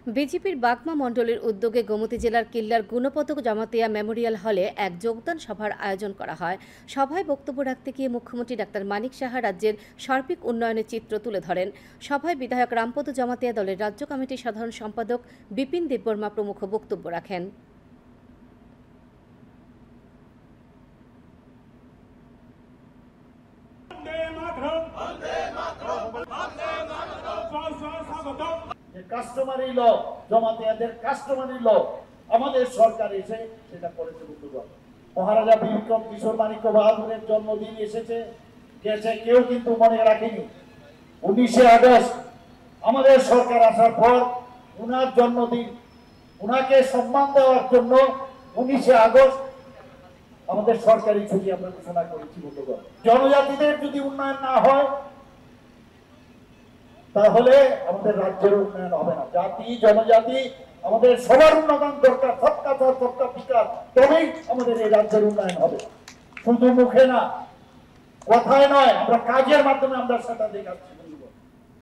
বিজেপির বাগমা মণ্ডলের উদ্যোগে গোমতী জেলার কিল্লার গুণপদক জামাতিয়া মেমোরিয়াল হলে এক যোগদান সভার আয়োজন করা হয়। সভায় বক্তব্য রাখতে গিয়ে মুখ্যমন্ত্রী ডাক্তার মানিক সাহা রাজ্যের সার্বিক উন্নয়নের চিত্র তুলে ধরেন। সভায় বিধায়ক রামপদ জামাতিয়া দলের রাজ্য কমিটির সাধারণ সম্পাদক বিপিন দেববর্মা প্রমুখ বক্তব্য রাখেন। কাস্টমারি ল, জমাতিয়াদের কাস্টমারি ল আমাদের সরকার এসে সেটা করেছে। বন্ধুগণ, মহারাজা বীরবিক্রম কিশোর মাণিক্য বাহাদুরের জন্মদিন এসেছে গেছে, কেউ কিন্তু মনে রাখেনি। 19শে আগস্ট আমাদের সরকার আসার পর উনার জন্মদিন, উনাকে সম্মান দেওয়ার জন্য 19শে আগস্ট আমাদের সরকারি ছুটি আমরা ঘোষণা করেছি। বন্ধুগণ, জনজাতিদের যদি উন্নয়ন না হয় তাহলে আমাদের রাজ্যের উন্নয়ন হবে না। জাতি জনজাতি আমাদের সবার উন্নয়ন দরকার, সবকা সাথ সবকা বিকাশ, তবেই আমাদের এই রাজ্যের উন্নয়ন হবে। শুধু মুখে না, কথায় নয়, আমরা কাজের মাধ্যমে আমরা সেটা দেখাচ্ছি।